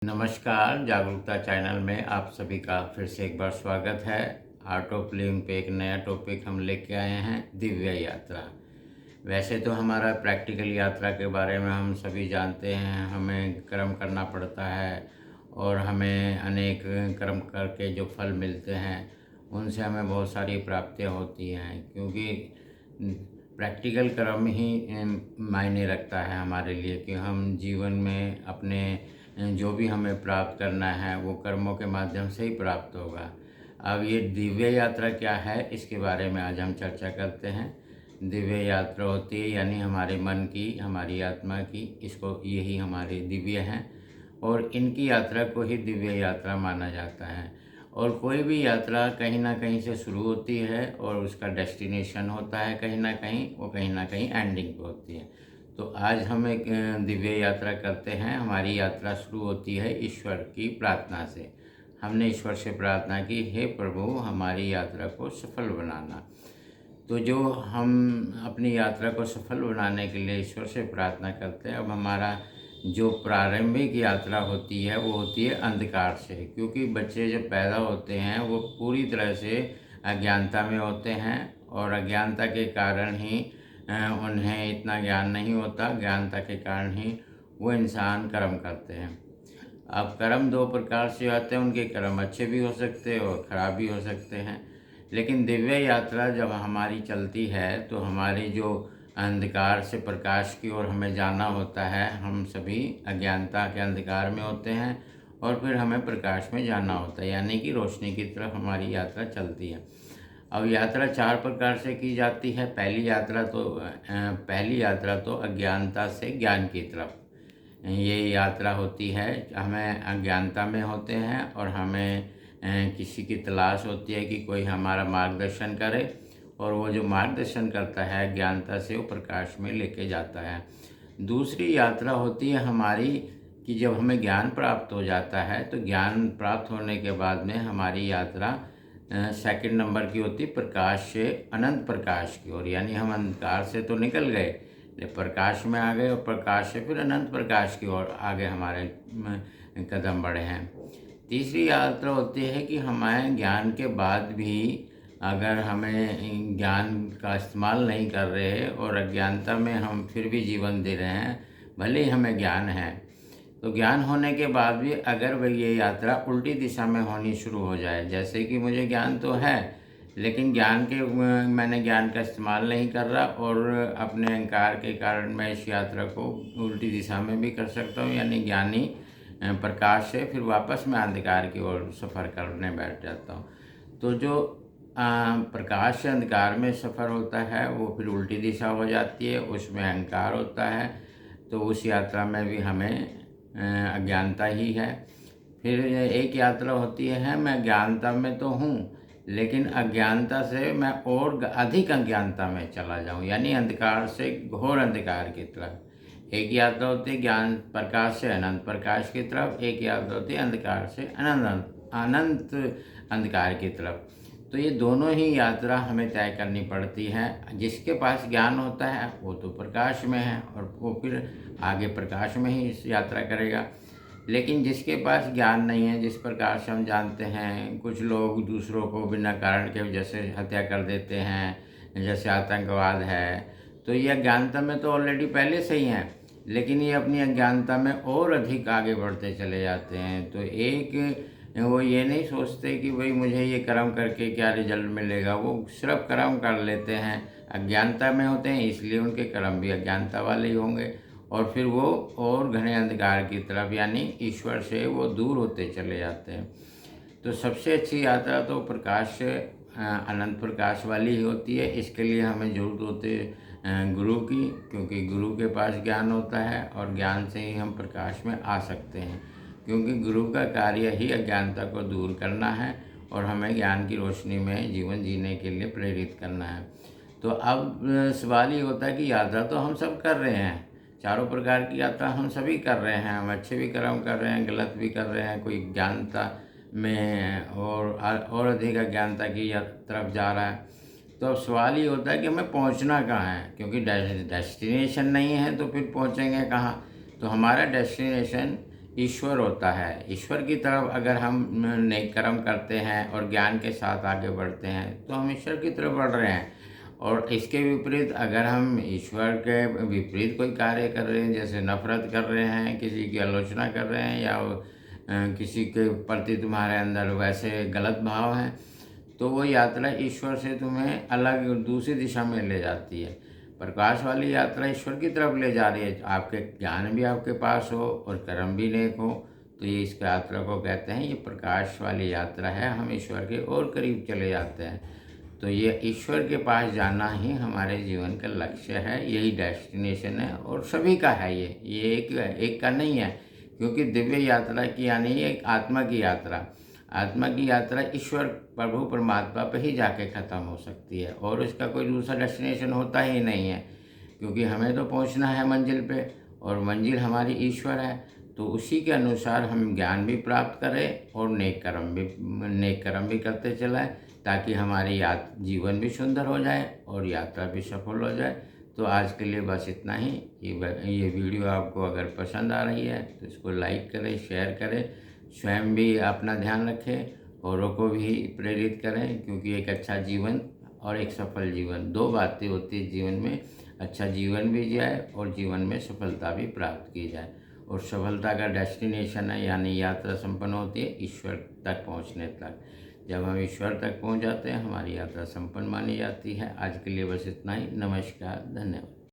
नमस्कार, जागरूकता चैनल में आप सभी का फिर से एक बार स्वागत है। आर्ट ऑफ लिविंग पे एक नया टॉपिक हम लेके आए हैं, दिव्य यात्रा। वैसे तो हमारा प्रैक्टिकल यात्रा के बारे में हम सभी जानते हैं, हमें कर्म करना पड़ता है और हमें अनेक कर्म करके जो फल मिलते हैं उनसे हमें बहुत सारी प्राप्तियाँ होती हैं, क्योंकि प्रैक्टिकल कर्म ही मायने रखता है हमारे लिए कि हम जीवन में अपने जो भी हमें प्राप्त करना है वो कर्मों के माध्यम से ही प्राप्त होगा। अब ये दिव्य यात्रा क्या है, इसके बारे में आज हम चर्चा करते हैं। दिव्य यात्रा होती है यानी हमारे मन की, हमारी आत्मा की, इसको यही हमारे दिव्य हैं और इनकी यात्रा को ही दिव्य यात्रा माना जाता है। और कोई भी यात्रा कहीं ना कहीं से शुरू होती है और उसका डेस्टिनेशन होता है कहीं ना कहीं, वो कहीं ना कहीं एंडिंग पे होती है। तो आज हम एक दिव्य यात्रा करते हैं। हमारी यात्रा शुरू होती है ईश्वर की प्रार्थना से। हमने ईश्वर से प्रार्थना की, हे प्रभु हमारी यात्रा को सफल बनाना। तो जो हम अपनी यात्रा को सफल बनाने के लिए ईश्वर से प्रार्थना करते हैं, अब हमारा जो प्रारंभिक यात्रा होती है वो होती है अंधकार से, क्योंकि बच्चे जब पैदा होते हैं वो पूरी तरह से अज्ञानता में होते हैं और अज्ञानता के कारण ही उन्हें इतना ज्ञान नहीं होता। ज्ञानता के कारण ही वो इंसान कर्म करते हैं। अब कर्म दो प्रकार से आते हैं, उनके कर्म अच्छे भी हो सकते हैं और ख़राब भी हो सकते हैं। लेकिन दिव्य यात्रा जब हमारी चलती है तो हमारी जो अंधकार से प्रकाश की ओर हमें जाना होता है, हम सभी अज्ञानता के अंधकार में होते हैं और फिर हमें प्रकाश में जाना होता है, यानी कि रोशनी की तरफ हमारी यात्रा चलती है। अब यात्रा चार प्रकार से की जाती है। पहली यात्रा तो अज्ञानता से ज्ञान की तरफ ये यात्रा होती है। हमें अज्ञानता में होते हैं और हमें किसी की तलाश होती है कि कोई हमारा मार्गदर्शन करे, और वो जो मार्गदर्शन करता है अज्ञानता से वो प्रकाश में लेके जाता है। दूसरी यात्रा होती है हमारी कि जब हमें ज्ञान प्राप्त हो जाता है तो ज्ञान प्राप्त होने के बाद में हमारी यात्रा सेकंड नंबर की होती है, प्रकाश से अनंत प्रकाश की ओर। यानी हम अंधकार से तो निकल गए, प्रकाश में आ गए और प्रकाश से फिर अनंत प्रकाश की ओर आगे हमारे कदम बढ़े हैं। तीसरी यात्रा होती है कि हमें ज्ञान के बाद भी अगर हमें ज्ञान का इस्तेमाल नहीं कर रहे और अज्ञानता में हम फिर भी जीवन दे रहे हैं, भले ही हमें ज्ञान है, तो ज्ञान होने के बाद भी अगर वह ये यात्रा उल्टी दिशा में होनी शुरू हो जाए, जैसे कि मुझे ज्ञान तो है लेकिन मैंने ज्ञान का इस्तेमाल नहीं कर रहा और अपने अहंकार के कारण मैं इस यात्रा को उल्टी दिशा में भी कर सकता हूँ, यानी ज्ञानी प्रकाश से फिर वापस मैं अंधकार की ओर सफ़र करने बैठ जाता हूँ। तो जो प्रकाश से अंधकार में सफ़र होता है वो फिर उल्टी दिशा हो जाती है, उसमें अहंकार होता है, तो उस यात्रा में भी हमें अज्ञानता ही है। फिर एक यात्रा होती है, मैं ज्ञानता में तो हूँ लेकिन अज्ञानता से मैं और अधिक अज्ञानता में चला जाऊँ, यानी अंधकार से घोर अंधकार की तरफ। एक यात्रा होती है ज्ञान प्रकाश से अनंत प्रकाश की तरफ, एक यात्रा होती है अंधकार से अनंत अंधकार की तरफ। तो ये दोनों ही यात्रा हमें तय करनी पड़ती है। जिसके पास ज्ञान होता है वो तो प्रकाश में है और वो फिर आगे प्रकाश में ही इस यात्रा करेगा। लेकिन जिसके पास ज्ञान नहीं है, जिस प्रकार से हम जानते हैं कुछ लोग दूसरों को बिना कारण के वजह से हत्या कर देते हैं, जैसे आतंकवाद है, तो ये अज्ञानता में तो ऑलरेडी पहले से ही हैं, लेकिन ये अपनी अज्ञानता में और अधिक आगे बढ़ते चले जाते हैं। तो वो ये नहीं सोचते कि भाई मुझे ये कर्म करके क्या रिजल्ट मिलेगा, वो सिर्फ कर्म कर लेते हैं। अज्ञानता में होते हैं इसलिए उनके कर्म भी अज्ञानता वाले ही होंगे और फिर वो और घने अंधकार की तरफ यानी ईश्वर से वो दूर होते चले जाते हैं। तो सबसे अच्छी यात्रा तो प्रकाश से अनंत प्रकाश वाली ही होती है। इसके लिए हमें ज़रूरत होती है गुरु की, क्योंकि गुरु के पास ज्ञान होता है और ज्ञान से ही हम प्रकाश में आ सकते हैं, क्योंकि गुरु का कार्य ही अज्ञानता को दूर करना है और हमें ज्ञान की रोशनी में जीवन जीने के लिए प्रेरित करना है। तो अब सवाल ये होता है कि यात्रा तो हम सब कर रहे हैं, चारों प्रकार की यात्रा हम सभी कर रहे हैं, हम अच्छे भी कर्म कर रहे हैं, गलत भी कर रहे हैं, कोई ज्ञानता में और अधिक अज्ञानता की तरफ जा रहा है। तो अब सवाल ये होता है कि हमें पहुंचना कहाँ है, क्योंकि डेस्टिनेशन नहीं है तो फिर पहुंचेंगे कहाँ। तो हमारा डेस्टिनेशन ईश्वर होता है। ईश्वर की तरफ अगर हम नेक कर्म करते हैं और ज्ञान के साथ आगे बढ़ते हैं तो हम ईश्वर की तरफ बढ़ रहे हैं। और इसके विपरीत अगर हम ईश्वर के विपरीत कोई कार्य कर रहे हैं, जैसे नफरत कर रहे हैं, किसी की आलोचना कर रहे हैं, या किसी के प्रति तुम्हारे अंदर वैसे गलत भाव हैं, तो वो यात्रा ईश्वर से तुम्हें अलग दूसरी दिशा में ले जाती है। प्रकाश वाली यात्रा ईश्वर की तरफ ले जा रही है। आपके ज्ञान भी आपके पास हो और कर्म भी नेक हो, तो ये इस यात्रा को कहते हैं, ये प्रकाश वाली यात्रा है। हम ईश्वर के और करीब चले जाते हैं। तो ये ईश्वर के पास जाना ही हमारे जीवन का लक्ष्य है, यही डेस्टिनेशन है। और सभी का है ये एक का नहीं है, क्योंकि दिव्य यात्रा की यानी एक आत्मा की यात्रा। आत्मा की यात्रा ईश्वर प्रभु परमात्मा पे ही जाके ख़त्म हो सकती है, और इसका कोई दूसरा डेस्टिनेशन होता ही नहीं है, क्योंकि हमें तो पहुंचना है मंजिल पे, और मंजिल हमारी ईश्वर है। तो उसी के अनुसार हम ज्ञान भी प्राप्त करें और नेक कर्म भी करते चलाएं, ताकि हमारी जीवन भी सुंदर हो जाए और यात्रा भी सफल हो जाए। तो आज के लिए बस इतना ही। ये वीडियो आपको अगर पसंद आ रही है तो इसको लाइक करें, शेयर करें, स्वयं भी अपना ध्यान रखें, औरों को भी प्रेरित करें, क्योंकि एक अच्छा जीवन और एक सफल जीवन, दो बातें होती है जीवन में। अच्छा जीवन भी जाए और जीवन में सफलता भी प्राप्त की जाए। और सफलता का डेस्टिनेशन है, यानी यात्रा संपन्न होती है ईश्वर तक पहुंचने तक। जब हम ईश्वर तक पहुंच जाते हैं, हमारी यात्रा संपन्न मानी जाती है। आज के लिए बस इतना ही। नमस्कार, धन्यवाद।